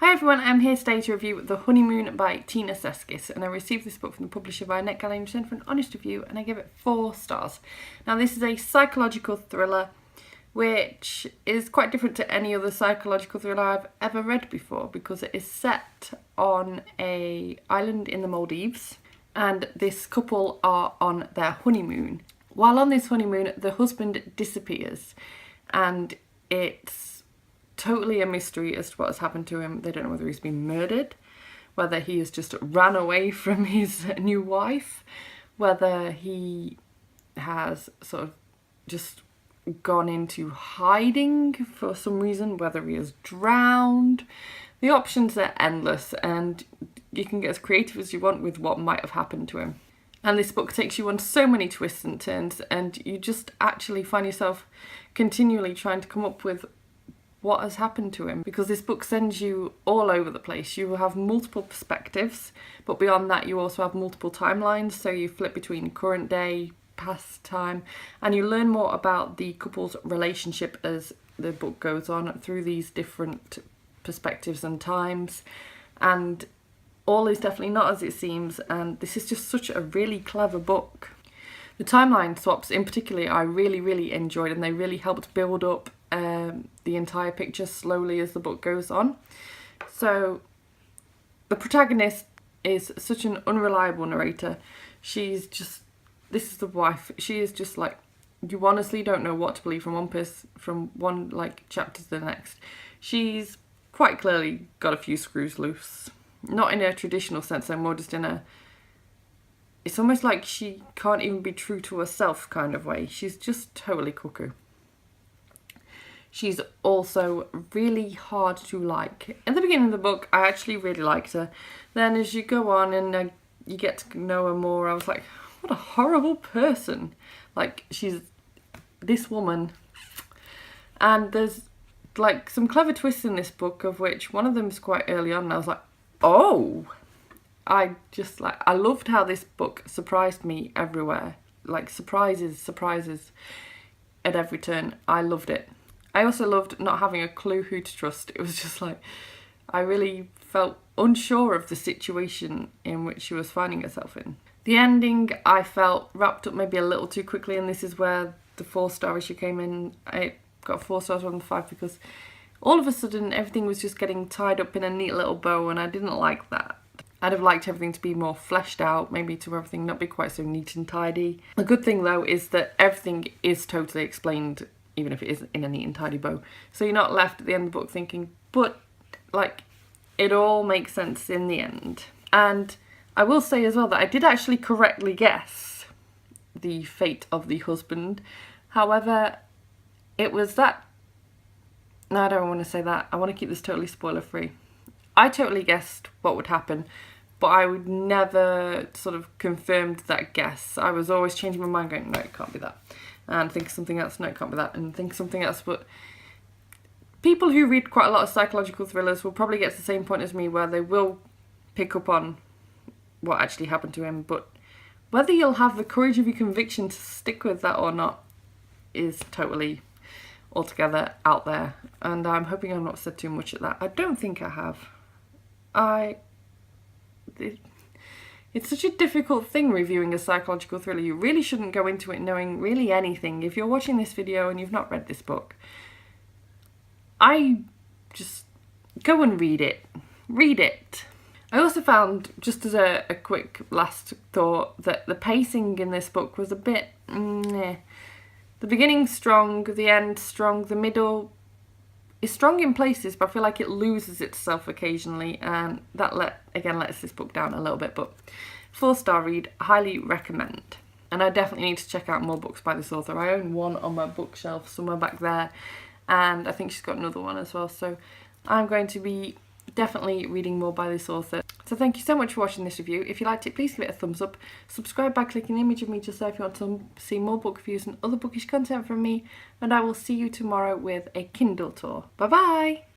Hi everyone, I'm here today to review The Honeymoon by Tina Seskis, and I received this book from the publisher via NetGalley and returned for an honest review, and I give it 4 stars. Now this is a psychological thriller which is quite different to any other psychological thriller I've ever read before, because it is set on an island in the Maldives and this couple are on their honeymoon. While on this honeymoon, the husband disappears and it's totally a mystery as to what has happened to him. They don't know whether he's been murdered, whether he has just ran away from his new wife, whether he has sort of just gone into hiding for some reason, whether he has drowned. The options are endless and you can get as creative as you want with what might have happened to him. And this book takes you on so many twists and turns, and you just actually find yourself continually trying to come up with what has happened to him, because this book sends you all over the place. You will have multiple perspectives, but beyond that you also have multiple timelines, so you flip between current day, past time, and you learn more about the couple's relationship as the book goes on through these different perspectives and times, and all is definitely not as it seems, and this is just such a really clever book. The timeline swaps in particular I really enjoyed, and they really helped build up the entire picture slowly as the book goes on. So the protagonist is such an unreliable narrator. She's just, this is the wife, she is just like, you honestly don't know what to believe from one like chapter to the next. She's quite clearly got a few screws loose. Not in a traditional sense, though, more just in a, it's almost like she can't even be true to herself kind of way. She's just totally cuckoo. She's also really hard to like. At the beginning of the book, I actually really liked her. Then as you go on and you get to know her more, I was like, what a horrible person. Like, she's this woman. And there's like some clever twists in this book, of which one of them is quite early on, and I was like, oh! I loved how this book surprised me everywhere. Like, surprises at every turn. I loved it. I also loved not having a clue who to trust. It was just like, I really felt unsure of the situation in which she was finding herself in. The ending, I felt, wrapped up maybe a little too quickly, and this is where the 4-star issue came in. I got 4 stars on 5 because all of a sudden everything was just getting tied up in a neat little bow, and I didn't like that. I'd have liked everything to be more fleshed out, maybe to everything not be quite so neat and tidy. The good thing though is that everything is totally explained, even if it is in a neat and tidy bow. So you're not left at the end of the book thinking, but like, it all makes sense in the end. And I will say as well that I did actually correctly guess the fate of the husband. However, it was that, no, I don't want to say that. I want to keep this totally spoiler free. I totally guessed what would happen, but I would never sort of confirmed that guess. I was always changing my mind, going, no, it can't be that. And think something else, no, it can't be that, and think something else. But people who read quite a lot of psychological thrillers will probably get to the same point as me, where they will pick up on what actually happened to him, but whether you'll have the courage of your conviction to stick with that or not is totally altogether out there, and I'm hoping I've not said too much at that. I don't think I have. It's such a difficult thing reviewing a psychological thriller. You really shouldn't go into it knowing really anything. If you're watching this video and you've not read this book, I just go and read it. Read it. I also found, just as a quick last thought, that the pacing in this book was a bit meh. The beginning's strong, the end strong, the middle is strong in places, but I feel like it loses itself occasionally, and that lets this book down a little bit. But 4-star read, highly recommend. And I definitely need to check out more books by this author. I own one on my bookshelf somewhere back there, and I think she's got another one as well, so I'm going to be definitely reading more by this author. So thank you so much for watching this review. If you liked it, please give it a thumbs up. Subscribe by clicking the image of me just there if you want to see more book reviews and other bookish content from me. And I will see you tomorrow with a Kindle tour. Bye bye!